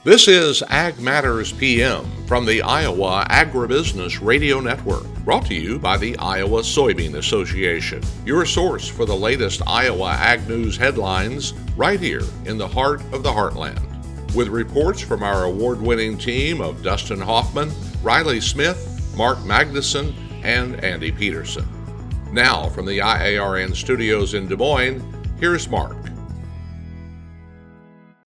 This is Ag Matters PM from the Iowa Agribusiness Radio Network, brought to you by the Iowa Soybean Association, your source for the latest Iowa ag news headlines right here in the heart of the heartland. With reports from our award-winning team of Dustin Hoffman, Riley Smith, Mark Magnuson, and Andy Peterson. Now, from the IARN studios in Des Moines, here's Mark.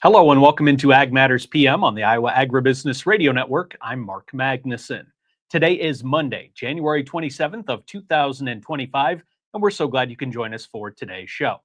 Hello and welcome into Ag Matters PM on the Iowa Agribusiness Radio Network. I'm Mark Magnuson. Today is Monday, January 27th of 2025, and we're so glad you can join us for today's show.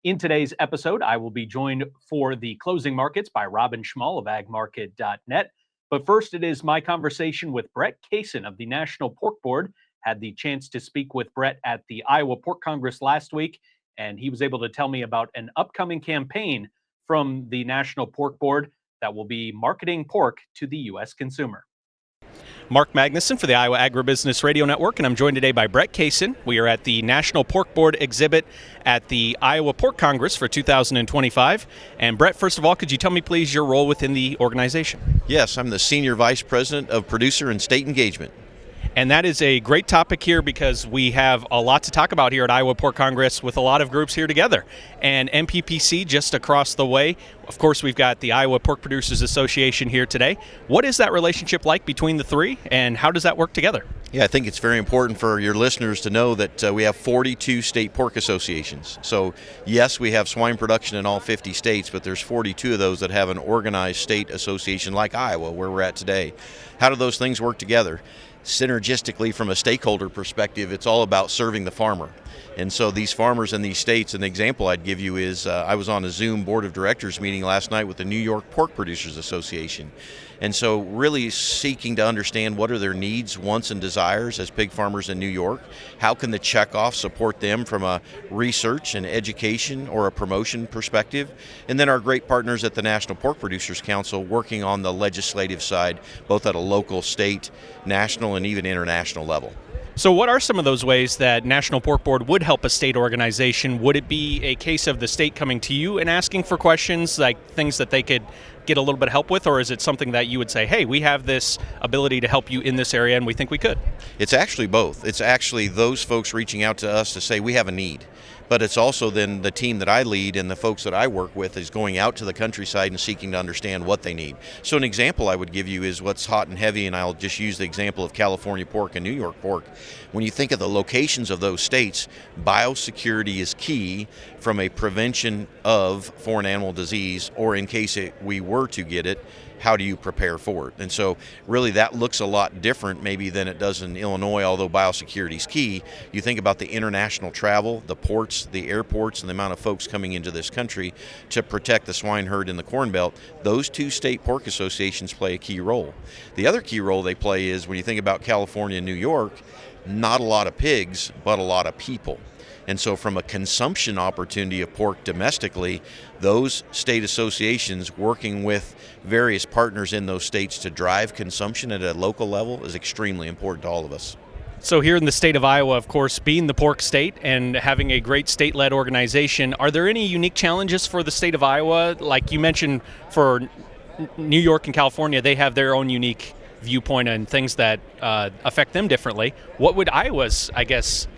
In today's episode, I will be joined for the closing markets by Robin Schmahl of agmarket.net. But first, it is my conversation with Brett Kaysen of the National Pork Board. Had the chance to speak with Brett at the Iowa Pork Congress last week, and he was able to tell me about an upcoming campaign from the National Pork Board that will be marketing pork to the U.S. consumer. Mark Magnuson for the Iowa Agribusiness Radio Network, and I'm joined today by Brett Kaysen. We are at the National Pork Board exhibit at the Iowa Pork Congress for 2025. And Brett, first of all, could you tell me please your role within the organization? Yes, I'm the Senior Vice President of Producer and State Engagement. And that is a great topic here because we have a lot to talk about here at Iowa Pork Congress with a lot of groups here together. And NPPC just across the way. Of course, we've got the Iowa Pork Producers Association here today. What is that relationship like between the three, and how does that work together? Yeah, I think it's very important for your listeners to know that we have 42 state pork associations. So, yes, we have swine production in all 50 states, but there's 42 of those that have an organized state association like Iowa, where we're at today. How do those things work together? Synergistically, from a stakeholder perspective, it's all about serving the farmer. And so these farmers in these states, an example I'd give you is I was on a Zoom board of directors meeting last night with the New York Pork Producers Association. And so really seeking to understand what are their needs, wants, and desires as pig farmers in New York. How can the checkoff support them from a research and education or a promotion perspective? And then our great partners at the National Pork Producers Council working on the legislative side, both at a local, state, national, and even international level. So what are some of those ways that National Pork Board would help a state organization? Would it be a case of the state coming to you and asking for questions, like things that they could get a little bit of help with, or is it something that you would say, hey, we have this ability to help you in this area and we think we could? It's actually both. It's actually those folks reaching out to us to say we have a need. But it's also then the team that I lead and the folks that I work with is going out to the countryside and seeking to understand what they need. So an example I would give you is what's hot and heavy, and I'll just use the example of California pork and New York pork. When you think of the locations of those states, biosecurity is key from a prevention of foreign animal disease, or in case we were to get it, how do you prepare for it? And so really that looks a lot different maybe than it does in Illinois, although biosecurity is key. You think about the international travel, the ports, the airports, and the amount of folks coming into this country to protect the swine herd in the Corn Belt. Those two state pork associations play a key role. The other key role they play is when you think about California and New York, not a lot of pigs, but a lot of people. And so from a consumption opportunity of pork domestically, those state associations working with various partners in those states to drive consumption at a local level is extremely important to all of us. So here in the state of Iowa, of course, being the pork state and having a great state-led organization, are there any unique challenges for the state of Iowa? Like you mentioned, for New York and California, they have their own unique viewpoint and things that affect them differently. What would Iowa's,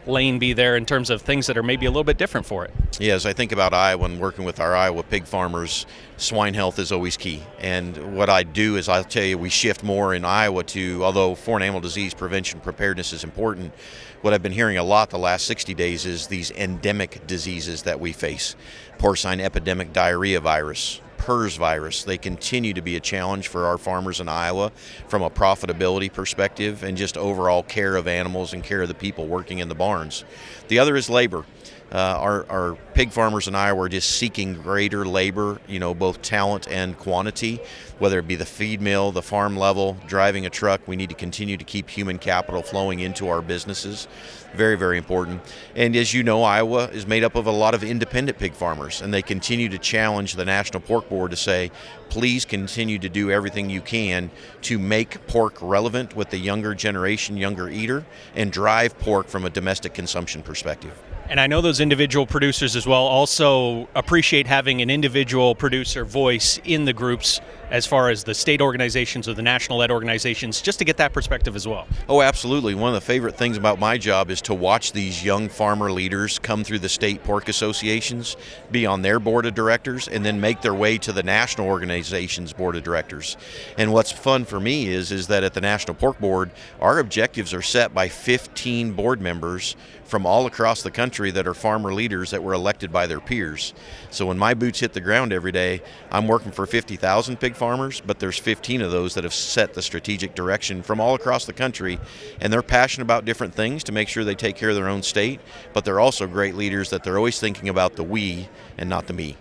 lane be there in terms of things that are maybe a little bit different for it? Yeah, as I think about Iowa and working with our Iowa pig farmers, swine health is always key. And what I do is I'll tell you, we shift more in Iowa to, although foreign animal disease prevention preparedness is important, what I've been hearing a lot the last 60 days is these endemic diseases that we face. Porcine epidemic diarrhea virus, PRRS virus, they continue to be a challenge for our farmers in Iowa from a profitability perspective and just overall care of animals and care of the people working in the barns. The other is labor. Our pig farmers in Iowa are just seeking greater labor, both talent and quantity, whether it be the feed mill, the farm level, driving a truck. We need to continue to keep human capital flowing into our businesses. Very, very important. And as you know, Iowa is made up of a lot of independent pig farmers, and they continue to challenge the National Pork Board to say, please continue to do everything you can to make pork relevant with the younger generation, younger eater, and drive pork from a domestic consumption perspective. And I know those individual producers as well also appreciate having an individual producer voice in the groups as far as the state organizations or the national-led organizations, just to get that perspective as well. Oh, absolutely. One of the favorite things about my job is to watch these young farmer leaders come through the state pork associations, be on their board of directors, and then make their way to the national organization's board of directors. And what's fun for me is that at the National Pork Board, our objectives are set by 15 board members from all across the country that are farmer leaders that were elected by their peers. So when my boots hit the ground every day, I'm working for 50,000 pig farmers, but there's 15 of those that have set the strategic direction from all across the country, and they're passionate about different things to make sure they take care of their own state, but they're also great leaders that they're always thinking about the we and not the me.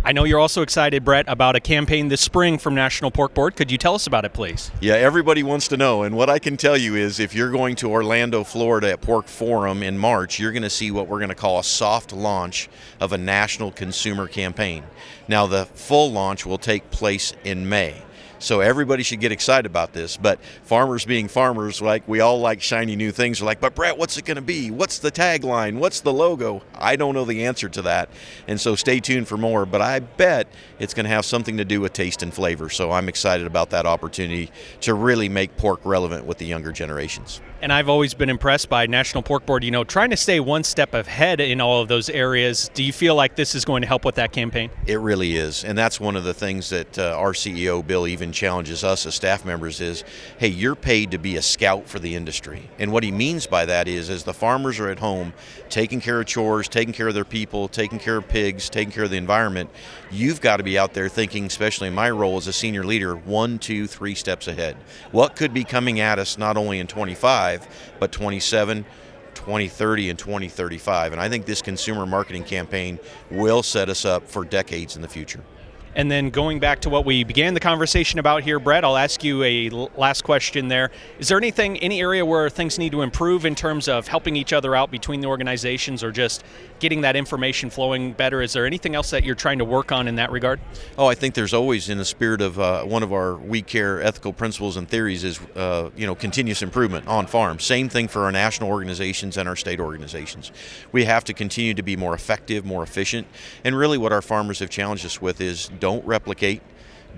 I know you're also excited, Brett, about a campaign this spring from National Pork Board. Could you tell us about it, please? Yeah, everybody wants to know. And what I can tell you is if you're going to Orlando, Florida at Pork Forum in March, you're going to see what we're going to call a soft launch of a national consumer campaign. Now, the full launch will take place in May. So everybody should get excited about this. But farmers being farmers, like we all like shiny new things, are like, but Brett, what's it going to be? What's the tagline? What's the logo? I don't know the answer to that. And so stay tuned for more. But I bet it's going to have something to do with taste and flavor. So I'm excited about that opportunity to really make pork relevant with the younger generations. And I've always been impressed by National Pork Board, trying to stay one step ahead in all of those areas. Do you feel like this is going to help with that campaign? It really is. And that's one of the things that our CEO, Bill, even challenges us as staff members is, hey, you're paid to be a scout for the industry. And what he means by that is, as the farmers are at home taking care of chores, taking care of their people, taking care of pigs, taking care of the environment, you've got to be out there thinking, especially in my role as a senior leader, 1, 2, 3 steps ahead. What could be coming at us not only in 25, but 27, 2030, and 2035. And I think this consumer marketing campaign will set us up for decades in the future. And then going back to what we began the conversation about here, Brett, I'll ask you a last question there. Is there any area where things need to improve in terms of helping each other out between the organizations or just getting that information flowing better? Is there anything else that you're trying to work on in that regard? Oh, I think there's always, in the spirit of one of our We Care ethical principles and theories is, continuous improvement on farm. Same thing for our national organizations and our state organizations. We have to continue to be more effective, more efficient, and really what our farmers have challenged us with is don't replicate,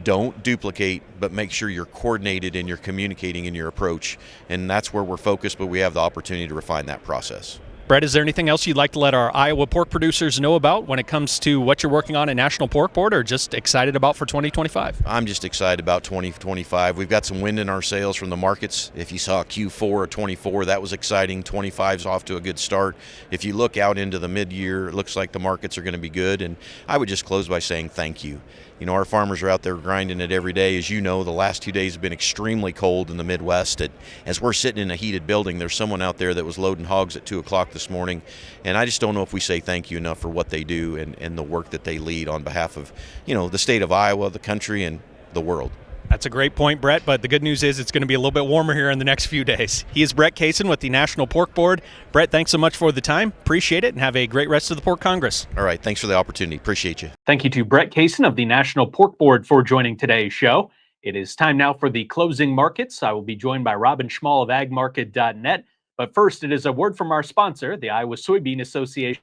don't duplicate, but make sure you're coordinated and you're communicating in your approach. And that's where we're focused, but we have the opportunity to refine that process. Brett, is there anything else you'd like to let our Iowa pork producers know about when it comes to what you're working on at National Pork Board, or just excited about for 2025? I'm just excited about 2025. We've got some wind in our sails from the markets. If you saw Q4 of 24, that was exciting. 25's off to a good start. If you look out into the mid-year, it looks like the markets are going to be good. And I would just close by saying thank you. Our farmers are out there grinding it every day. As you know, the last 2 days have been extremely cold in the Midwest. As we're sitting in a heated building, there's someone out there that was loading hogs at 2 o'clock this morning. And I just don't know if we say thank you enough for what they do and the work that they lead on behalf of, the state of Iowa, the country, and the world. That's a great point, Brett, but the good news is it's going to be a little bit warmer here in the next few days. He is Brett Kaysen with the National Pork Board. Brett, thanks so much for the time. Appreciate it, and have a great rest of the Pork Congress. All right, thanks for the opportunity. Appreciate you. Thank you to Brett Kaysen of the National Pork Board for joining today's show. It is time now for the closing markets. I will be joined by Robin Schmahl of agmarket.net. But first, it is a word from our sponsor, the Iowa Soybean Association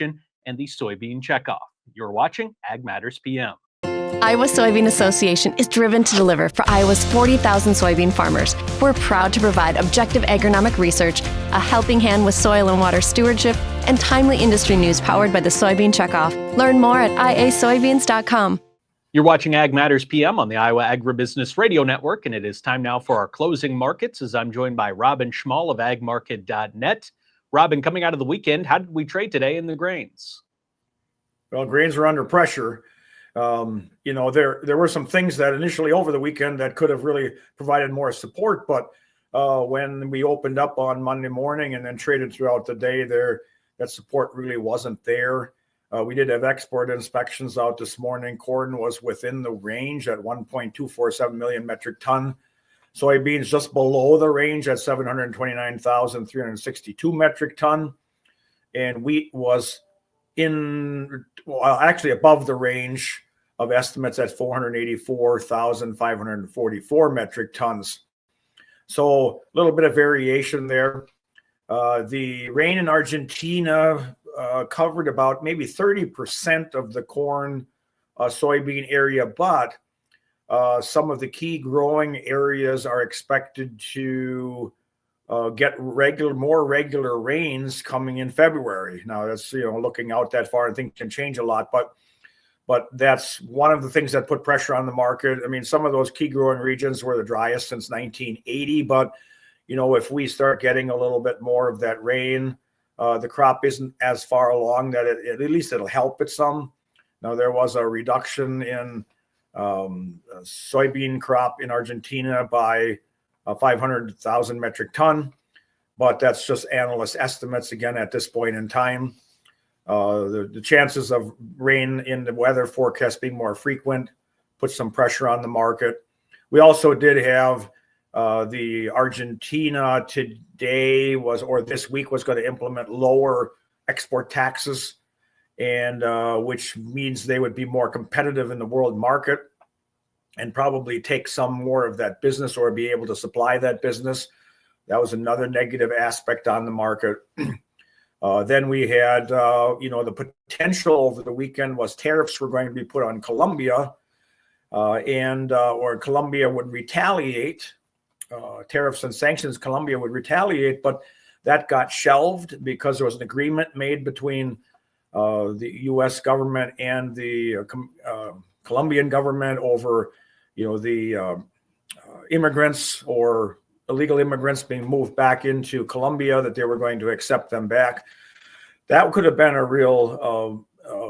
and the Soybean Checkoff. You're watching Ag Matters PM. Iowa Soybean Association is driven to deliver for Iowa's 40,000 soybean farmers. We're proud to provide objective agronomic research, a helping hand with soil and water stewardship, and timely industry news powered by the Soybean Checkoff. Learn more at iasoybeans.com. You're watching Ag Matters PM on the Iowa Agribusiness Radio Network, and it is time now for our closing markets as I'm joined by Robin Schmahl of agmarket.net. Robin, coming out of the weekend, how did we trade today in the grains? Well, grains are under pressure. There were some things that initially over the weekend that could have really provided more support, but when we opened up on Monday morning and then traded throughout the day there, that support really wasn't there. We did have export inspections out this morning. Corn was within the range at 1.247 million metric ton. Soybeans just below the range at 729,362 metric ton. And wheat was actually above the range of estimates at 484,544 metric tons. So a little bit of variation there. The rain in Argentina covered about maybe 30% of the corn soybean area, but some of the key growing areas are expected to get more regular rains coming in February. Now that's, looking out that far, and things can change a lot, but that's one of the things that put pressure on the market. I mean, some of those key growing regions were the driest since 1980, but if we start getting a little bit more of that rain, the crop isn't as far along that at least it'll help it some. Now, there was a reduction in soybean crop in Argentina by 500,000 metric ton, but that's just analyst estimates again at this point in time. The chances of rain in the weather forecast being more frequent put some pressure on the market. We also did have the Argentina today this week was going to implement lower export taxes, and which means they would be more competitive in the world market and probably take some more of that business or be able to supply that business. That was another negative aspect on the market. Then we had, the potential over the weekend was tariffs were going to be put on Colombia, or Colombia would retaliate. Tariffs and sanctions, Colombia would retaliate, but that got shelved because there was an agreement made between the U.S. government and the Colombian government over, the immigrants or illegal immigrants being moved back into Colombia, that they were going to accept them back. That could have been a real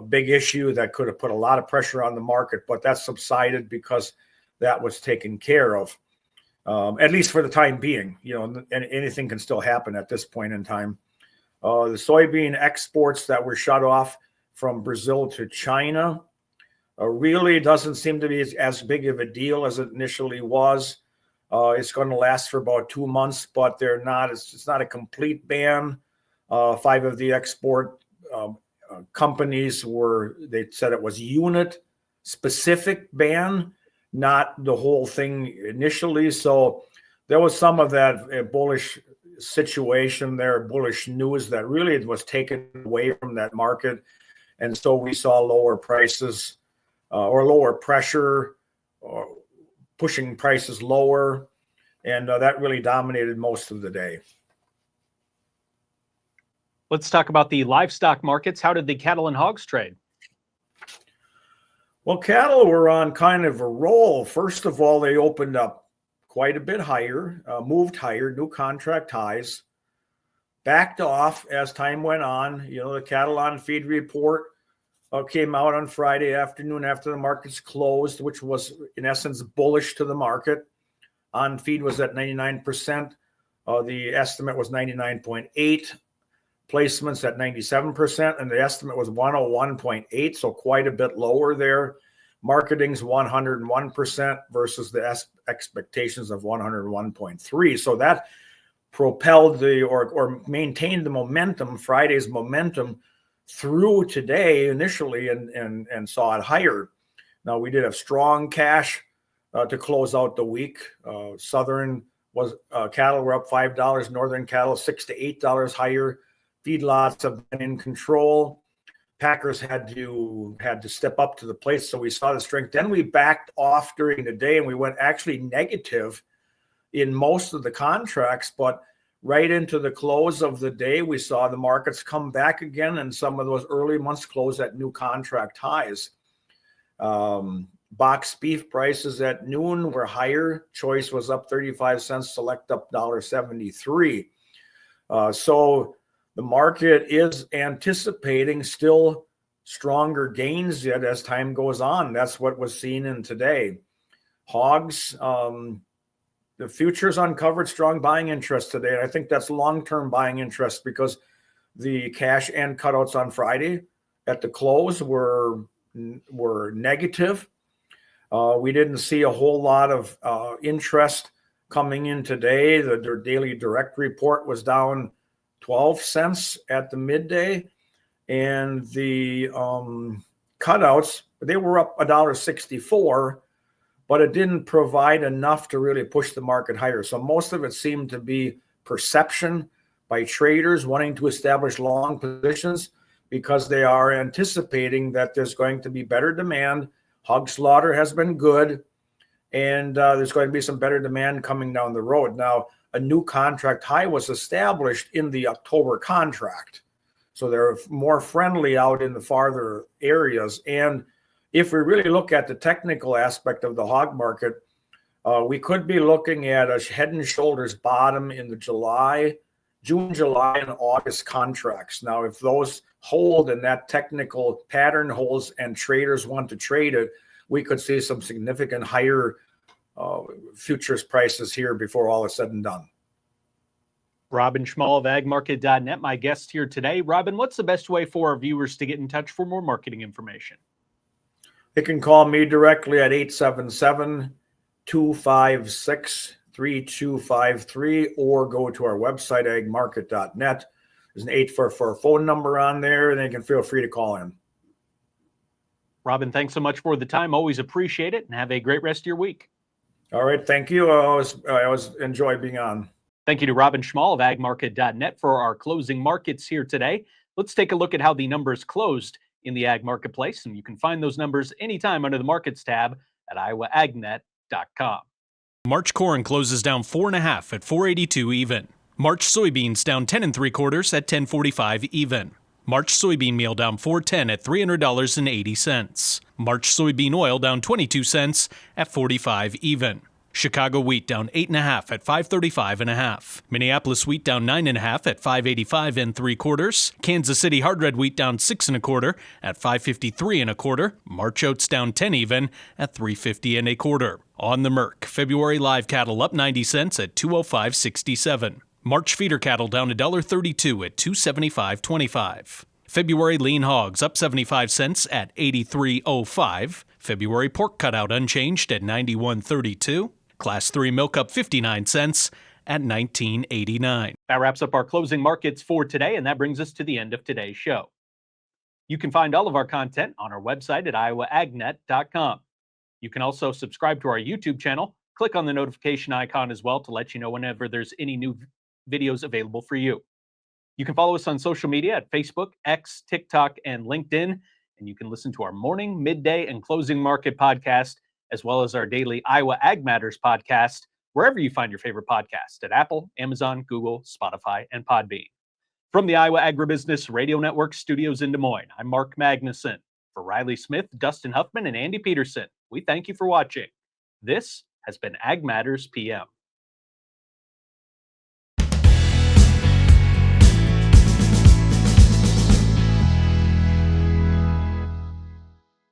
big issue that could have put a lot of pressure on the market, but that subsided because that was taken care of. At least for the time being, and anything can still happen at this point in time. The soybean exports that were shut off from Brazil to China really doesn't seem to be as big of a deal as it initially was. It's going to last for about 2 months, but it's not a complete ban. 5 of the export companies they said it was unit specific ban, not the whole thing initially. So there was some of that bullish situation there, bullish news that really was taken away from that market. And so we saw lower prices or lower pressure, pushing prices lower. And that really dominated most of the day. Let's talk about the livestock markets. How did the cattle and hogs trade? Well, cattle were on kind of a roll. First of all, they opened up quite a bit higher, moved higher, new contract highs, backed off as time went on. The cattle on feed report came out on Friday afternoon after the markets closed, which was in essence bullish to the market. On feed was at 99%. The estimate was 99.8. Placements at 97%, and the estimate was 101.8, so quite a bit lower there. Marketing's 101% versus the expectations of 101.3. So that propelled or maintained the momentum, Friday's momentum, through today initially, and saw it higher. Now we did have strong cash to close out the week. Southern cattle were up $5, northern cattle $6 to $8 higher. Feedlots have been in control. Packers had to step up to the plate, so we saw the strength. Then we backed off during the day, and we went actually negative in most of the contracts. But right into the close of the day, we saw the markets come back again, and some of those early months closed at new contract highs. Box beef prices at noon were higher. Choice was up 35 cents, select up $1.73. So the market is anticipating still stronger gains yet as time goes on. That's what was seen in today. Hogs, the futures uncovered strong buying interest today. And I think that's long-term buying interest because the cash and cutouts on Friday at the close were negative. We didn't see a whole lot of interest coming in today. The daily direct report was down 12 cents at the midday, and the cutouts, they were up $1.64, but it didn't provide enough to really push the market higher. So most of it seemed to be perception by traders wanting to establish long positions. because they are anticipating that there's going to be better demand. Hog slaughter has been good, and there's going to be some better demand coming down the road. Now, a new contract high was established in the October contract, so they're more friendly out in the farther areas. And if we really look at the technical aspect of the hog market, we could be looking at a head and shoulders bottom in the June, July, and August contracts. Now, if those hold and that technical pattern holds and traders want to trade it, we could see some significant higher futures prices here before all is said and done. Robin Schmahl of agmarket.net, my guest here today. Robin, what's the best way for our viewers to get in touch for more marketing information? They can call me directly at 877-256-3253 or go to our website, agmarket.net. There's an 844 phone number on there, and they can feel free to call in. Robin, thanks so much for the time. Always appreciate it, and have a great rest of your week. All right, thank you. I always enjoy being on. Thank you to Robin Schmahl of agmarket.net for our closing markets here today. Let's take a look at how the numbers closed in the ag marketplace, and you can find those numbers anytime under the Markets tab at iowaagnet.com. March corn closes down 4.5 at 482 even. March soybeans down 10 3/4 at 1045 even. March soybean meal down 410 at $300.80. March soybean oil down 22 cents at 45 even. Chicago wheat down 8.5 at 535.5. Minneapolis wheat down 9.5 at 585 3/4. Kansas City hard red wheat down 6 1/4 at 553 1/4. March oats down 10 even at 350 1/4. On the Merc, February live cattle up 90 cents at 205.67. March feeder cattle down $1.32 at 275.25. February lean hogs up 75 cents at 83.05. February pork cutout unchanged at 91.32. Class 3 milk up 59 cents at 19.89. That wraps up our closing markets for today, and that brings us to the end of today's show. You can find all of our content on our website at iowaagnet.com. You can also subscribe to our YouTube channel. Click on the notification icon as well to let you know whenever there's any new videos available for you. You can follow us on social media at Facebook, X, TikTok, and LinkedIn. And you can listen to our morning, midday, and closing market podcast, as well as our daily Iowa Ag Matters podcast, wherever you find your favorite podcast, at Apple, Amazon, Google, Spotify, and Podbean. From the Iowa Agribusiness Radio Network studios in Des Moines, I'm Mark Magnuson. For Riley Smith, Dustin Huffman, and Andy Peterson, we thank you for watching. This has been Ag Matters PM.